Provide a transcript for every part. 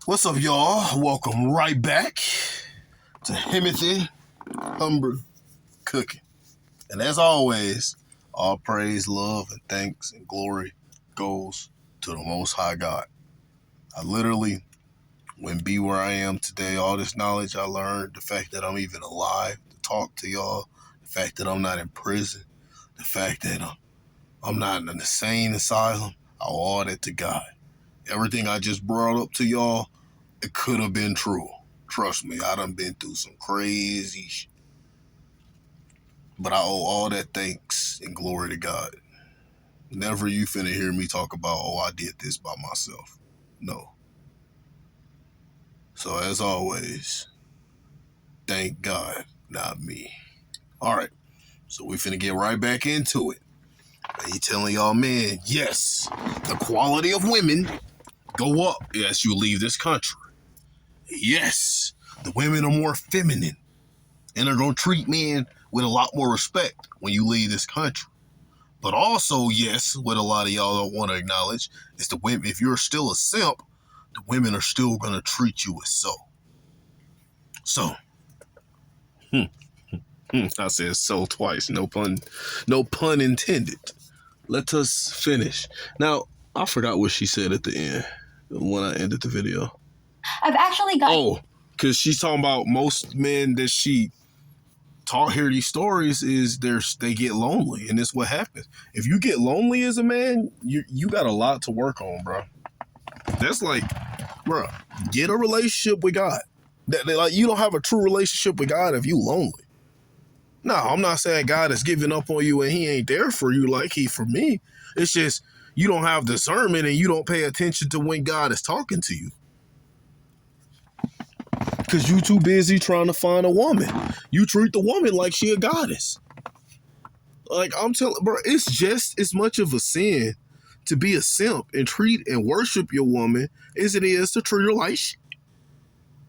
What's up, y'all? Welcome right back to Himothy Humber Cooking. And as always, all praise, love, and thanks and glory goes to the Most High God. I literally wouldn't be where I am today. All this knowledge I learned, the fact that I'm even alive to talk to y'all, the fact that I'm not in prison, the fact that I'm not in an insane asylum, I owe all that to God. Everything I just brought up to y'all, it could have been true. Trust me, I done been through some crazy shit. But I owe all that thanks and glory to God. Never you finna hear me talk about, oh, I did this by myself. No. So as always, thank God, not me. All right, so we finna get right back into it. He telling y'all, man, yes, the quality of women go up as you leave this country. Yes, the women are more feminine and are going to treat men with a lot more respect when you leave this country. But also, yes, what a lot of y'all don't want to acknowledge is the women, if you're still a simp, the women are still going to treat you as so. So, I said so twice, no pun intended. Let us finish. Now, I forgot what she said at the end when I ended the video. I've actually got... Oh, because she's talking about most men that she hear these stories is they get lonely, and this what happens. If you get lonely as a man, you got a lot to work on, bro. That's like, bro, get a relationship with God. Like, you don't have a true relationship with God if you lonely. No, I'm not saying God is giving up on you and he ain't there for you like he for me. It's just you don't have discernment and you don't pay attention to when God is talking to you. Because you too busy trying to find a woman. You treat the woman like she a goddess. Like, I'm telling, bro, it's just as much of a sin to be a simp and treat and worship your woman as it is to treat her like shit.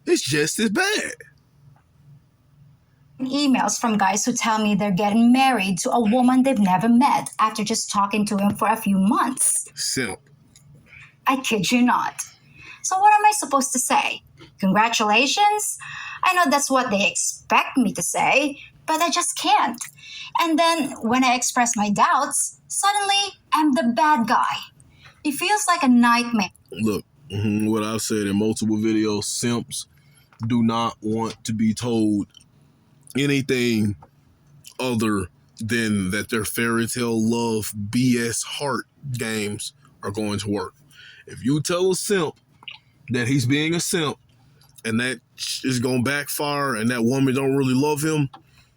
It's just as bad. Emails from guys who tell me they're getting married to a woman they've never met after just talking to him for a few months. Simp. I kid you not. So what am I supposed to say? Congratulations? I know that's what they expect me to say, but I just can't. And then when I express my doubts, suddenly I'm the bad guy. It feels like a nightmare. Look, what I've said in multiple videos, simps do not want to be told anything other than that their fairy tale love BS heart games are going to work. If you tell a simp that he's being a simp and that is going to backfire and that woman don't really love him,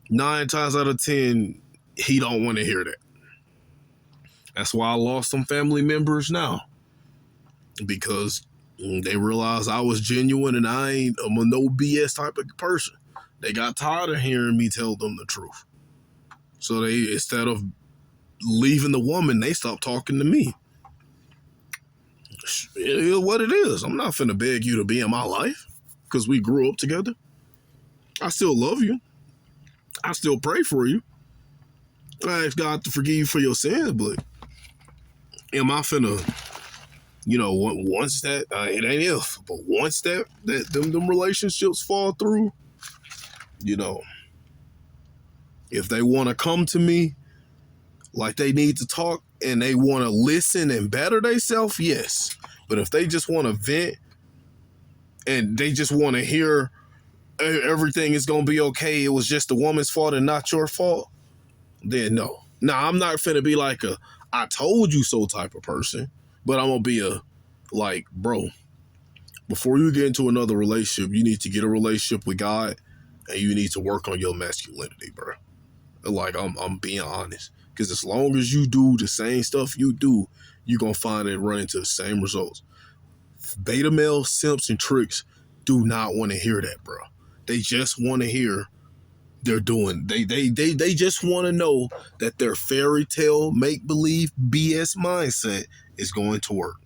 9 times out of 10, he don't want to hear that. That's why I lost some family members now, because they realized I was genuine and I'm a no BS type of person. They got tired of hearing me tell them the truth. So they, instead of leaving the woman, they stopped talking to me. It is what it is. I'm not finna beg you to be in my life because we grew up together. I still love you. I still pray for you. I ask God to forgive you for your sins, but am I finna, once that, it ain't if, but once that them relationships fall through, if they want to come to me like they need to talk and they want to listen and better themselves, yes. But if they just want to vent and they just want to hear everything is going to be okay, it was just the woman's fault and not your fault, then no. Now, I'm not finna be like a I told you so type of person, but I'm going to be a, like, bro, before you get into another relationship, you need to get a relationship with God and you need to work on your masculinity, bro. Like, I'm being honest. Because as long as you do the same stuff you do, you're going to find it run into the same results. Beta male simps and tricks do not want to hear that, bro. They just want to hear they're doing. They just want to know that their fairy tale make-believe BS mindset is going to work.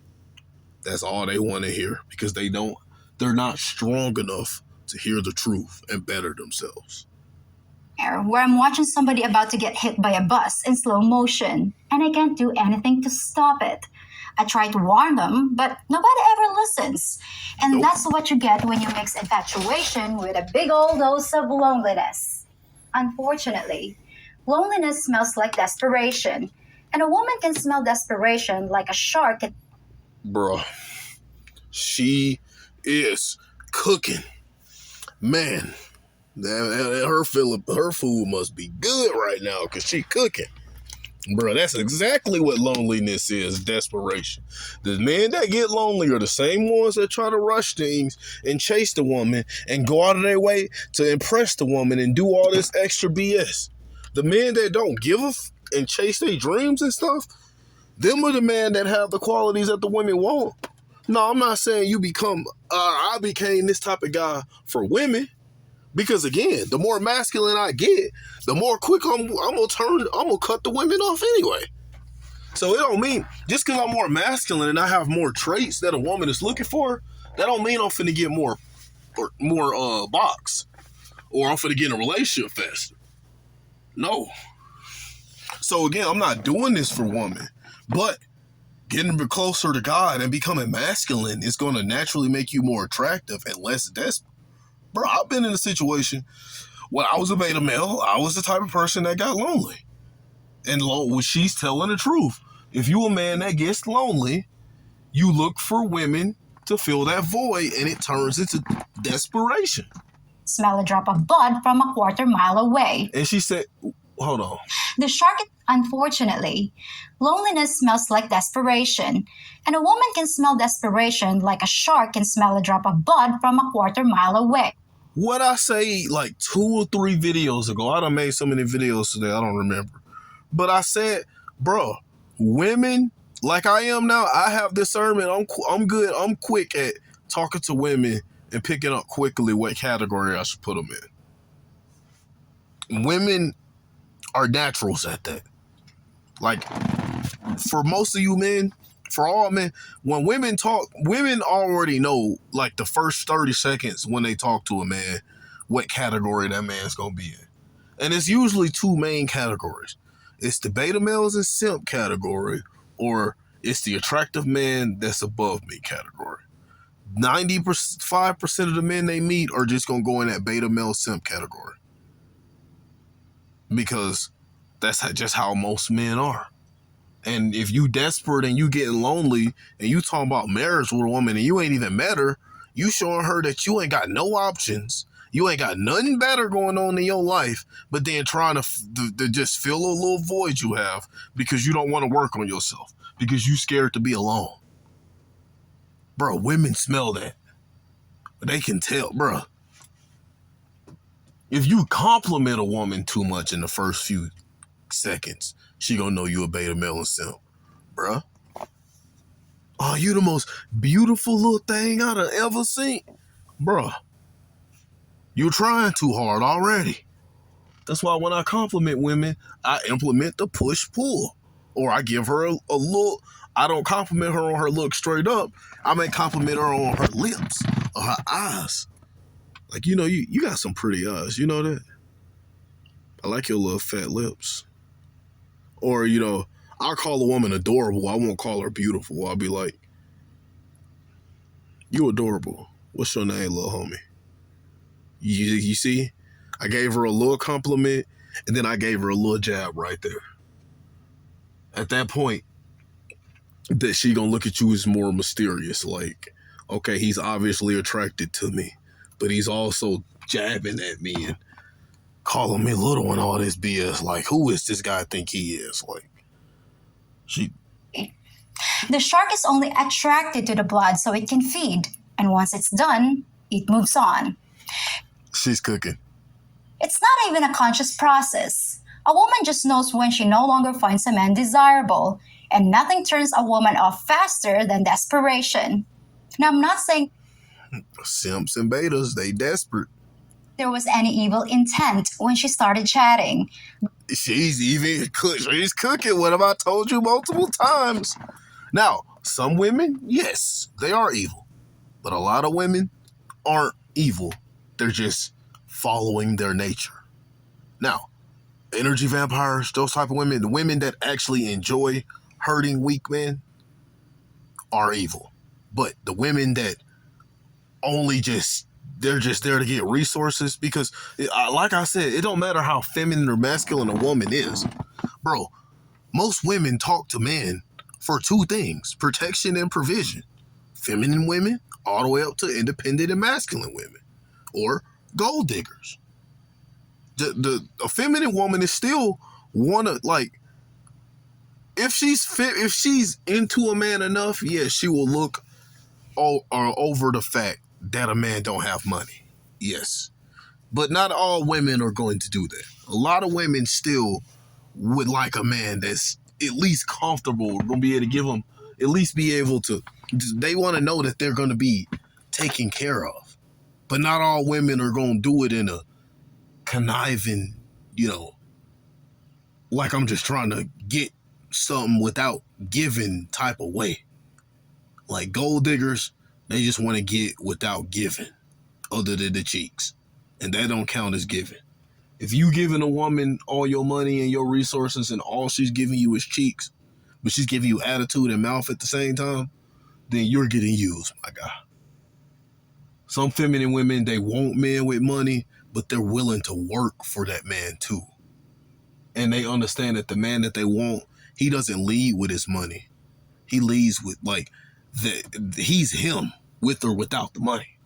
That's all they want to hear, because they're not strong enough to hear the truth and better themselves. Where I'm watching somebody about to get hit by a bus in slow motion, and I can't do anything to stop it. I try to warn them, but nobody ever listens. And Nope. that's what you get when you mix infatuation with a big old dose of loneliness. Unfortunately, loneliness smells like desperation, and a woman can smell desperation like a shark. Bruh, she is cooking. Man, her food must be good right now because she cooking. Bro, that's exactly what loneliness is, desperation. The men that get lonely are the same ones that try to rush things and chase the woman and go out of their way to impress the woman and do all this extra BS. The men that don't give and chase their dreams and stuff, them are the men that have the qualities that the women want. No, I'm not saying you become, I became this type of guy for women. Because again, the more masculine I get, the more quick I'm gonna cut the women off anyway. So it don't mean just because I'm more masculine and I have more traits that a woman is looking for, that don't mean I'm finna get more box or I'm finna get in a relationship faster. No. So again, I'm not doing this for women, but getting closer to God and becoming masculine is going to naturally make you more attractive and less desperate. Bro, I've been in a situation when I was a beta male, I was the type of person that got lonely. And she's telling the truth. If you a man that gets lonely, you look for women to fill that void and it turns into desperation. Smell a drop of blood from a quarter mile away. And she said, hold on. The shark, unfortunately, loneliness smells like desperation. And a woman can smell desperation like a shark can smell a drop of blood from a quarter mile away. What I say like 2 or 3 videos ago, I done made so many videos today, I don't remember. But I said, bro, women, like I am now, I have discernment. I'm good. I'm quick at talking to women and picking up quickly what category I should put them in. Women are naturals at that. Like, for most of you men, for all men, when women talk, women already know, like, the first 30 seconds when they talk to a man, what category that man's gonna be in. And it's usually 2 main categories. It's the beta males and simp category, or it's the attractive man that's above me category. 95% of the men they meet are just gonna go in that beta male simp category. Because that's just how most men are. And if you desperate and you getting lonely and you talking about marriage with a woman and you ain't even met her, you showing her that you ain't got no options. You ain't got nothing better going on in your life, but then trying to just fill a little void you have because you don't want to work on yourself, because you scared to be alone. Bro, women smell that. They can tell, bro. If you compliment a woman too much in the first few seconds, she gonna know you a beta male and simp, bruh. Oh, you the most beautiful little thing I done ever seen, bruh. You trying too hard already. That's why when I compliment women, I implement the push-pull, or I give her a look. I don't compliment her on her look straight up. I may compliment her on her lips or her eyes. Like, you know, you got some pretty eyes. You know that? I like your little fat lips. Or, you know, I'll call a woman adorable. I won't call her beautiful. I'll be like, you adorable. What's your name, little homie? You see? I gave her a little compliment, and then I gave her a little jab right there. At that point, that she gonna look at you as more mysterious. Like, okay, he's obviously attracted to me, but he's also jabbing at me and calling me little and all this BS. Like, who is this guy think he is? Like, The shark is only attracted to the blood so it can feed. And once it's done, it moves on. She's cooking. It's not even a conscious process. A woman just knows when she no longer finds a man desirable, and nothing turns a woman off faster than desperation. Now, I'm not saying Simps and betas, they desperate. there was any evil intent when she started chatting. She's cooking. What have I told you multiple times? Now, some women, yes, they are evil. But a lot of women aren't evil. They're just following their nature. Now, energy vampires, those type of women, the women that actually enjoy hurting weak men, are evil. But the women that only they're just there to get resources, because like I said, it don't matter how feminine or masculine a woman is, bro. Most women talk to men for two things: protection and provision. Feminine women all the way up to independent and masculine women, or gold diggers. A feminine woman is still wanna, like, if she's into a man enough, yeah, she will look over the fact that a man don't have money. Yes. But not all women are going to do that. A lot of women still would like a man that's at least comfortable, gonna be able to give them, at least be able to, they want to know that they're going to be taken care of. But not all women are going to do it in a conniving, like I'm just trying to get something without giving type of way. Like gold diggers, they just want to get without giving, other than the cheeks. And that don't count as giving. If you giving a woman all your money and your resources and all she's giving you is cheeks, but she's giving you attitude and mouth at the same time, then you're getting used, my guy. Some feminine women, they want men with money, but they're willing to work for that man too. And they understand that the man that they want, he doesn't lead with his money. He leads with, like, he's him with or without the money.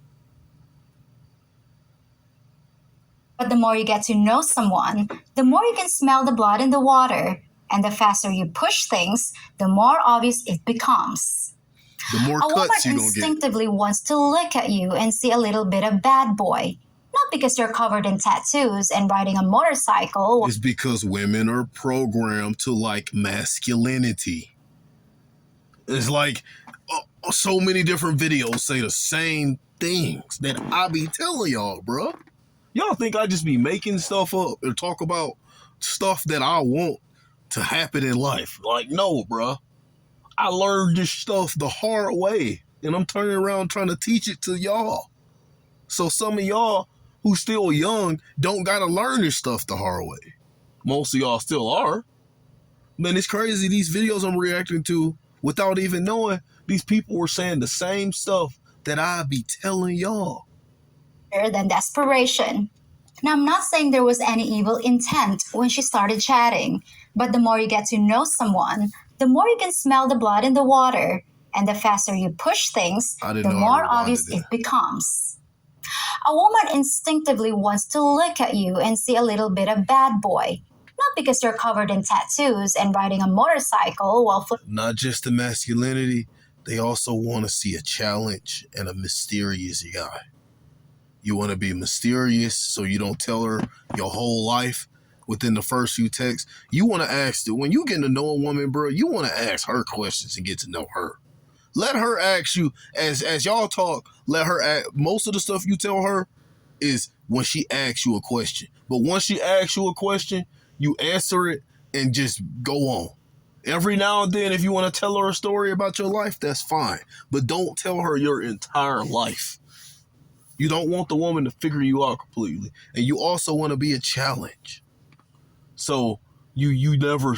But the more you get to know someone, the more you can smell the blood in the water. And the faster you push things, the more obvious it becomes. The more A woman cuts you're going to get. instinctively wants to look at you and see a little bit of bad boy. Not because you're covered in tattoos and riding a motorcycle. It's because women are programmed to like masculinity. It's like so many different videos say the same things that I be telling y'all, bro. Y'all think I just be making stuff up or talk about stuff that I want to happen in life? Like, no, bro. I learned this stuff the hard way, and I'm turning around trying to teach it to y'all. So some of y'all who still young don't gotta learn this stuff the hard way. Most of y'all still are. Man, it's crazy. These videos I'm reacting to, without even knowing, these people were saying the same stuff that I be telling y'all. Than desperation. Now, I'm not saying there was any evil intent when she started chatting, but the more you get to know someone, the more you can smell the blood in the water. And the faster you push things, the more obvious it becomes. A woman instinctively wants to look at you and see a little bit of bad boy. Not because you're covered in tattoos and riding a motorcycle while not just the masculinity, they also want to see a challenge and a mysterious guy. You want to be mysterious so you don't tell her your whole life within the first few texts. You want to ask, when you get to know a woman, bro, you want to ask her questions and get to know her. Let her ask you, as y'all talk, let her ask. Most of the stuff you tell her is when she asks you a question. But once she asks you a question, you answer it and just go on. Every now and then, if you want to tell her a story about your life, that's fine. But don't tell her your entire life. You don't want the woman to figure you out completely. And you also want to be a challenge. So you never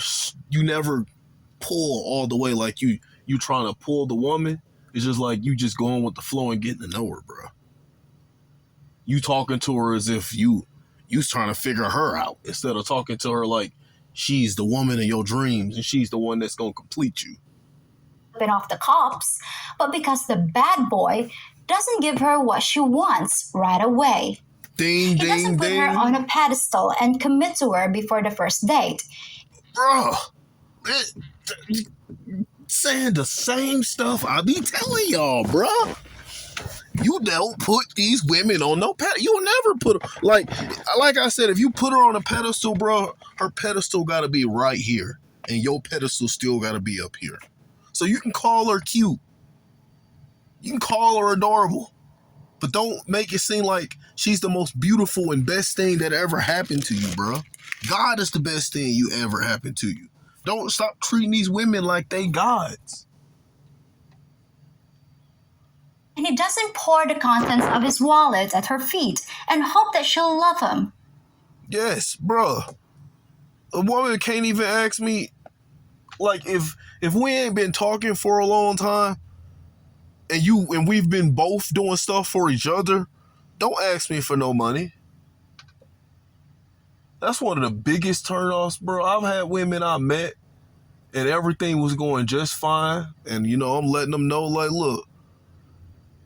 pull all the way, like you trying to pull the woman. It's just like you just going with the flow and getting to know her, bro. You talking to her as if you trying to figure her out, instead of talking to her like she's the woman of your dreams and she's the one that's going to complete you. been off the cops, but because the bad boy doesn't give her what she wants right away. Ding, He ding, doesn't put ding. her on a pedestal and commit to her before the first date. Bro, saying the same stuff I be telling y'all, bro. You don't put these women on no pedestal. You'll never put her, like I said, if you put her on a pedestal, bro, her pedestal got to be right here, and your pedestal still got to be up here. So you can call her cute, you can call her adorable, but don't make it seem like she's the most beautiful and best thing that ever happened to you, bro. God is the best thing you ever happened to you. Don't stop treating these women like they gods. And he doesn't pour the contents of his wallet at her feet and hope that she'll love him. Yes, bro. A woman can't even ask me, like, if we ain't been talking for a long time, and we've been both doing stuff for each other, don't ask me for no money. That's one of the biggest turnoffs, bro. I've had women I met and everything was going just fine. And, I'm letting them know, like, look,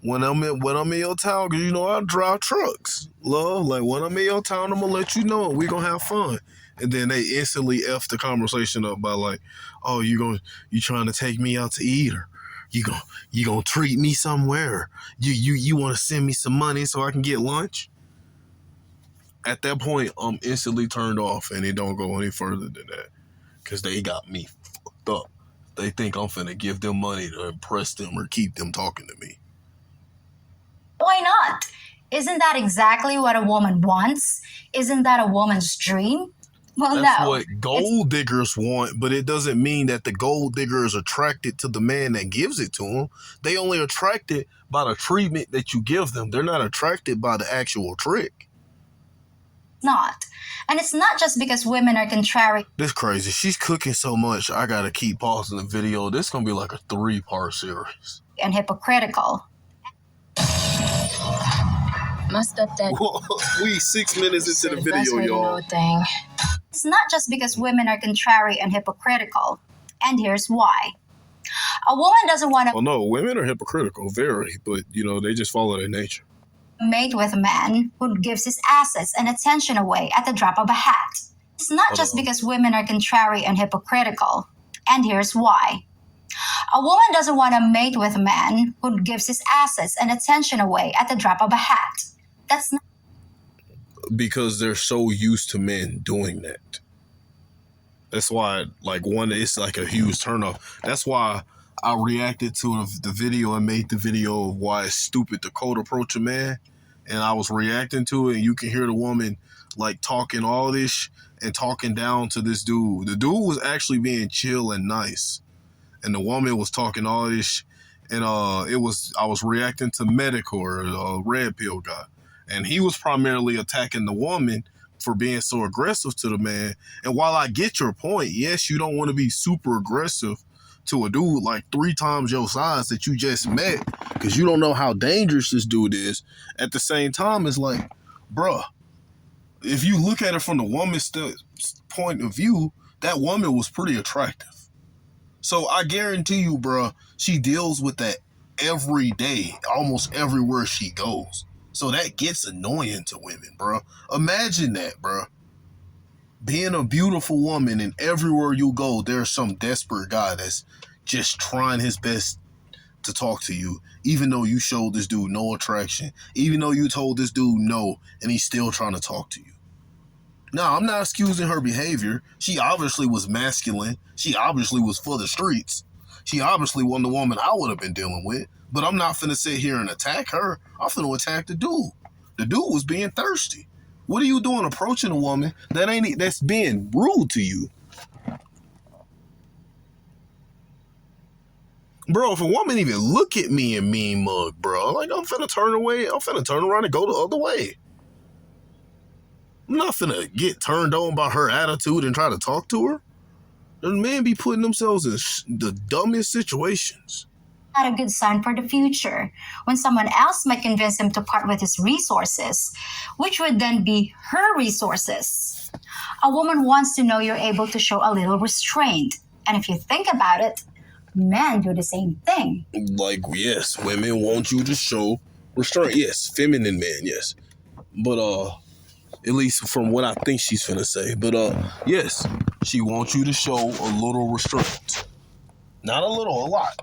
when I'm in your town, because, I drive trucks, love. Like, when I'm in your town, I'm going to let you know we're going to have fun. And then they instantly F the conversation up by like, oh, you trying to take me out to eat, or you gonna treat me somewhere? You want to send me some money so I can get lunch? At that point, I'm instantly turned off, and it don't go any further than that, because they got me fucked up. They think I'm finna give them money to impress them or keep them talking to me. Why not? Isn't that exactly what a woman wants? Isn't that a woman's dream? Well, That's no. what gold diggers want, but it doesn't mean that the gold digger is attracted to the man that gives it to them. They only attracted by the treatment that you give them. They're not attracted by the actual trick. Not. And it's not just because women are contrary. This crazy. She's cooking so much, I gotta keep pausing the video. This gonna be like a 3-part series. And hypocritical. My stepdad. We 6 minutes into the video, y'all. It's not just because women are contrary and hypocritical. And here's why. A woman doesn't want to Well, no, women are hypocritical, very, but, they just follow their nature. mate with a man who gives his assets and attention away at the drop of a hat. It's not just because women are contrary and hypocritical. And here's why. A woman doesn't want to mate with a man who gives his assets and attention away at the drop of a hat. That's not Because they're so used to men doing that. That's why, it's like a huge turnoff. That's why I reacted to the video and made the video of why it's stupid to cold approach a man. And I was reacting to it, and you can hear the woman, talking all this and talking down to this dude. The dude was actually being chill and nice. And the woman was talking all this, and I was reacting to Medicor, a red pill guy. And he was primarily attacking the woman for being so aggressive to the man. And while I get your point, yes, you don't want to be super aggressive to a dude like 3 times your size that you just met, because you don't know how dangerous this dude is. At the same time, it's like, bruh, if you look at it from the woman's point of view, that woman was pretty attractive. So I guarantee you, bruh, she deals with that every day, almost everywhere she goes. So that gets annoying to women, bro. Imagine that, bro. Being a beautiful woman, and everywhere you go, there's some desperate guy that's just trying his best to talk to you, even though you showed this dude no attraction, even though you told this dude no, and he's still trying to talk to you. Now, I'm not excusing her behavior. She obviously was masculine. She obviously was for the streets. She obviously wasn't the woman I would have been dealing with. But I'm not finna sit here and attack her. I'm finna attack the dude. The dude was being thirsty. What are you doing approaching a woman that's being rude to you? Bro, if a woman even look at me and mean mug, bro, I'm finna turn away. I'm finna turn around and go the other way. I'm not finna get turned on by her attitude and try to talk to her. And men be putting themselves in the dumbest situations. not a good sign for the future, when someone else might convince him to part with his resources, which would then be her resources. A woman wants to know you're able to show a little restraint. And if you think about it, men do the same thing. Yes, women want you to show restraint. Yes, feminine men, yes. But, at least from what I think she's finna say. But, yes, she wants you to show a little restraint. Not a little, a lot.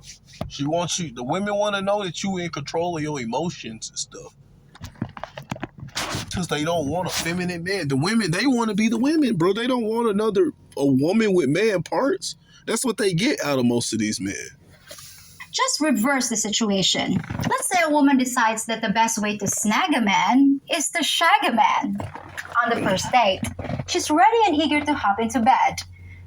She wants you, the women want to know that you in control of your emotions and stuff. Because they don't want a feminine man. The women, they want to be the women, bro. They don't want a woman with man parts. That's what they get out of most of these men. Just reverse the situation. Let's say a woman decides that the best way to snag a man is to shag a man. On the first date, she's ready and eager to hop into bed.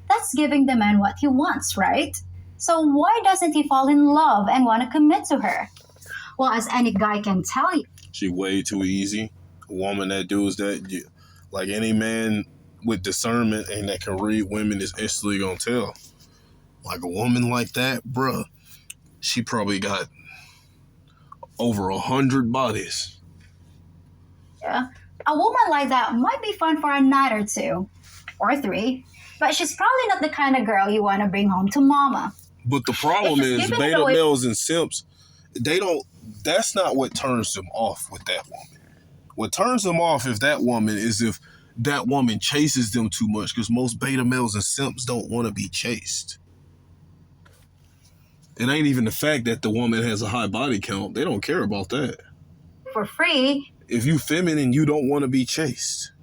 That's giving the man what he wants, right? So why doesn't he fall in love and want to commit to her? Well, as any guy can tell you, She way too easy. A woman that does that, like any man with discernment and that can read women is instantly gonna tell. Like a woman like that, bruh, she probably got over 100 bodies. Yeah. A woman like that might be fun for a night or two, or three, but she's probably not the kind of girl you want to bring home to mama. But the If problem she's is giving it beta away, males and simps, they don't, that's not what turns them off with that woman. What turns them off if that woman is if that woman chases them too much, because most beta males and simps don't want to be chased. It ain't even the fact that the woman has a high body count. They don't care about that. for free, If you feminine, you don't want to be chased.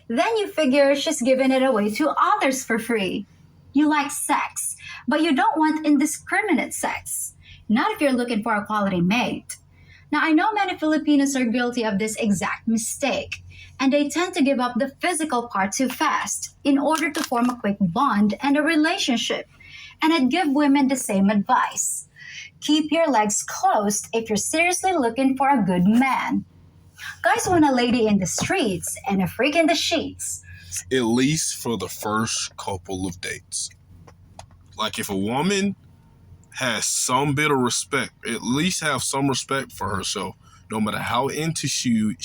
then you figure she's giving it away to others for free. You like sex, but you don't want indiscriminate sex. Not if you're looking for a quality mate. Now, I know many Filipinos are guilty of this exact mistake, and they tend to give up the physical part too fast in order to form a quick bond and a relationship. And I'd give women the same advice. Keep your legs closed if you're seriously looking for a good man. Guys want a lady in the streets and a freak in the sheets. At least for the first couple of dates. Like if a woman has some bit of respect, at least have some respect for herself, no matter how into she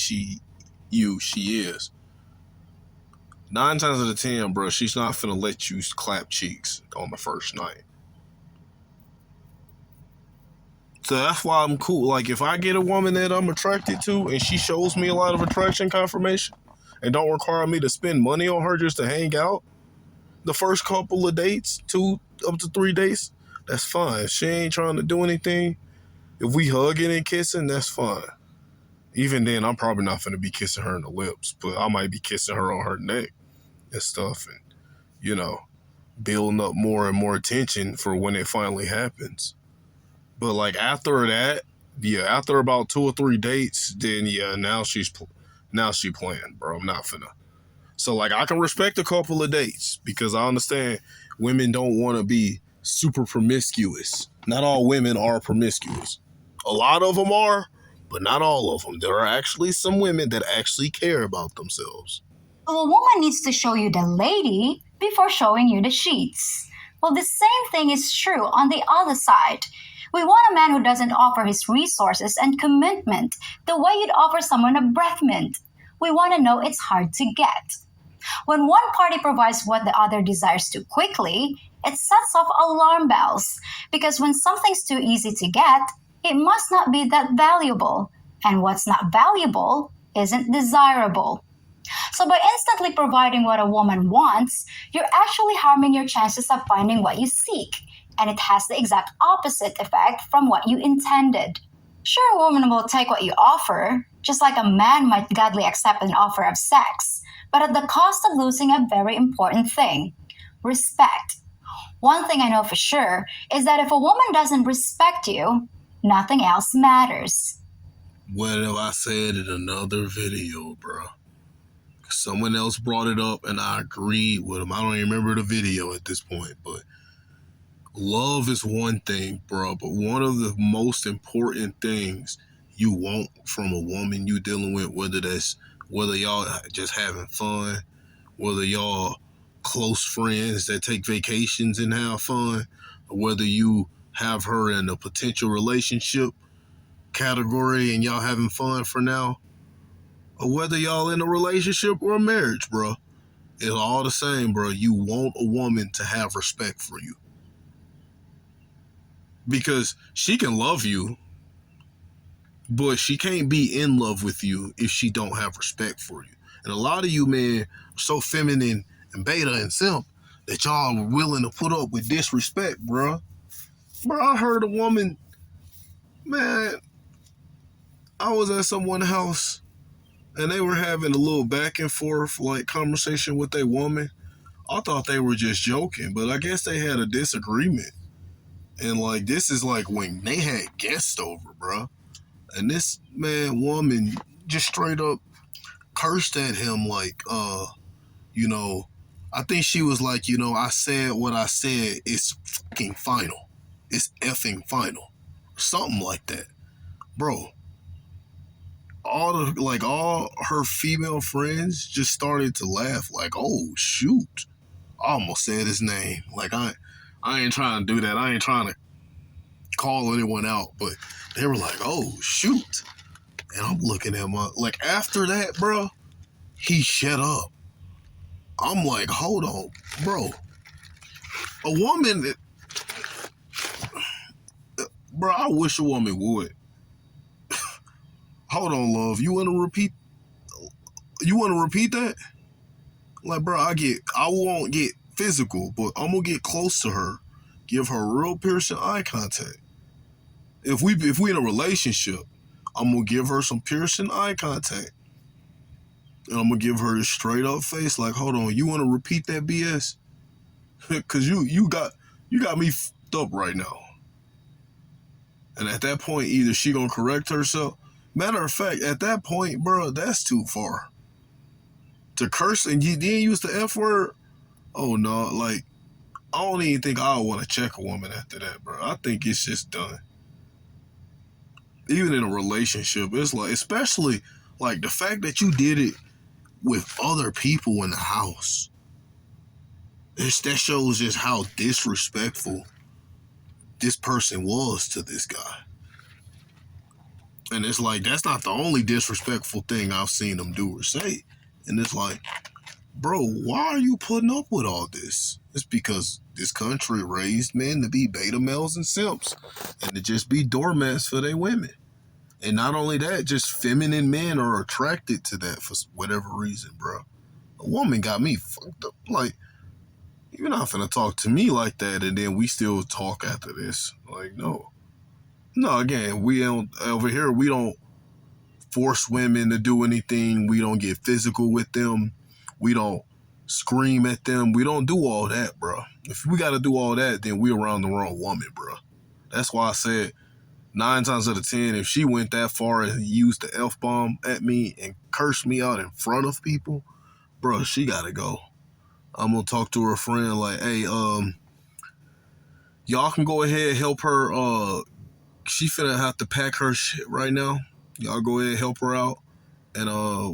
is. 9 times out of 10, bro, she's not finna let you clap cheeks on the first night. So that's why I'm cool. Like if I get a woman that I'm attracted to and she shows me a lot of attraction confirmation and don't require me to spend money on her just to hang out, the first couple of dates, 2 up to 3 dates, that's fine. If she ain't trying to do anything, if we hugging and kissing, that's fine. Even then, I'm probably not finna be kissing her in the lips, but I might be kissing her on her neck and stuff, and building up more and more tension for when it finally happens. But like after that, after about 2 or 3 dates, then now she playing, bro. I'm not finna. So like I can respect a couple of dates because I understand women don't want to be super promiscuous. Not all women are promiscuous. A lot of them are, but not all of them. There are actually some women that actually care about themselves. Well, a woman needs to show you the lady before showing you the sheets. Well, the same thing is true on the other side. We want a man who doesn't offer his resources and commitment the way you'd offer someone a breath mint. We want to know it's hard to get. When one party provides what the other desires too quickly, it sets off alarm bells because when something's too easy to get, it must not be that valuable. And what's not valuable isn't desirable. So by instantly providing what a woman wants, you're actually harming your chances of finding what you seek. And it has the exact opposite effect from what you intended. Sure, a woman will take what you offer, just like a man might gladly accept an offer of sex, but at the cost of losing a very important thing: respect. One thing I know for sure is that if a woman doesn't respect you, nothing else matters. What have I said in another video, bro? Someone else brought it up and I agreed with him. I don't even remember the video at this point, but love is one thing, bro, but one of the most important things you want from a woman you dealing with, whether y'all just having fun, whether y'all close friends that take vacations and have fun, or whether you have her in a potential relationship category and y'all having fun for now, or whether y'all in a relationship or a marriage, bro, it's all the same, bro. You want a woman to have respect for you. Because she can love you, but she can't be in love with you if she don't have respect for you. And a lot of you men are so feminine and beta and simp that y'all are willing to put up with disrespect, bro. Bro, I heard a woman, man, I was at someone's house and they were having a little back and forth like conversation with their woman. I thought they were just joking, but I guess they had a disagreement. And like this is like when they had guests over, bro. And this woman just straight up cursed at him like, I think she was like, I said what I said. It's fucking final. It's effing final. Something like that. Bro. All her female friends just started to laugh like, oh shoot. I almost said his name. Like I ain't trying to do that. I ain't trying to call anyone out, but they were like, oh, shoot. And I'm looking at like, after that, bro, he shut up. I'm like, hold on, bro. A woman, bro, I wish a woman would. Hold on, love. You want to repeat that? Like, bro, I won't get physical, but I'm gonna get close to her, give her real piercing eye contact. If we in a relationship, I'm gonna give her some piercing eye contact, and I'm gonna give her a straight up face. Like, hold on, you want to repeat that BS? Cause you got me fucked up right now. And at that point, either she gonna correct herself. Matter of fact, at that point, bro, that's too far. To curse and you didn't use the F word. Oh no, like, I don't even think I want to check a woman after that, bro. I think it's just done. Even in a relationship, it's like, especially like the fact that you did it with other people in the house. That shows just how disrespectful this person was to this guy. And it's like, that's not the only disrespectful thing I've seen them do or say. And it's like, bro, why are you putting up with all this? It's because this country raised men to be beta males and simps and to just be doormats for their women. And not only that, just feminine men are attracted to that for whatever reason, bro. A woman got me fucked up. Like, you're not finna talk to me like that and then we still talk after this. Like, no. No, again, we don't, over here, we don't force women to do anything. We don't get physical with them. We don't scream at them. We don't do all that, bro. If we got to do all that, then we around the wrong woman, bro. That's why I said 9 times out of 10, if she went that far and used the F-bomb at me and cursed me out in front of people, bro, she got to go. I'm going to talk to her friend like, hey, y'all can go ahead and help her. She finna have to pack her shit right now. Y'all go ahead and help her out. And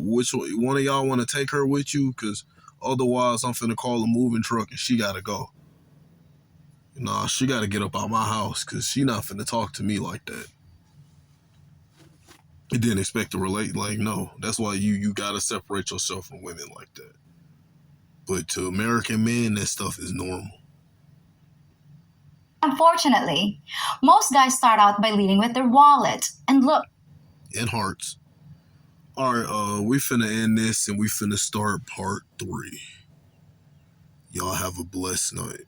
which one of y'all want to take her with you? Because otherwise, I'm finna call a moving truck and she gotta go. Nah, she gotta get up out my house because she not finna talk to me like that. You didn't expect to relate. Like, no. That's why you gotta separate yourself from women like that. But to American men, that stuff is normal. Unfortunately, most guys start out by leading with their wallet. And look, And hearts. All right, we finna end this and we finna start part 3. Y'all have a blessed night.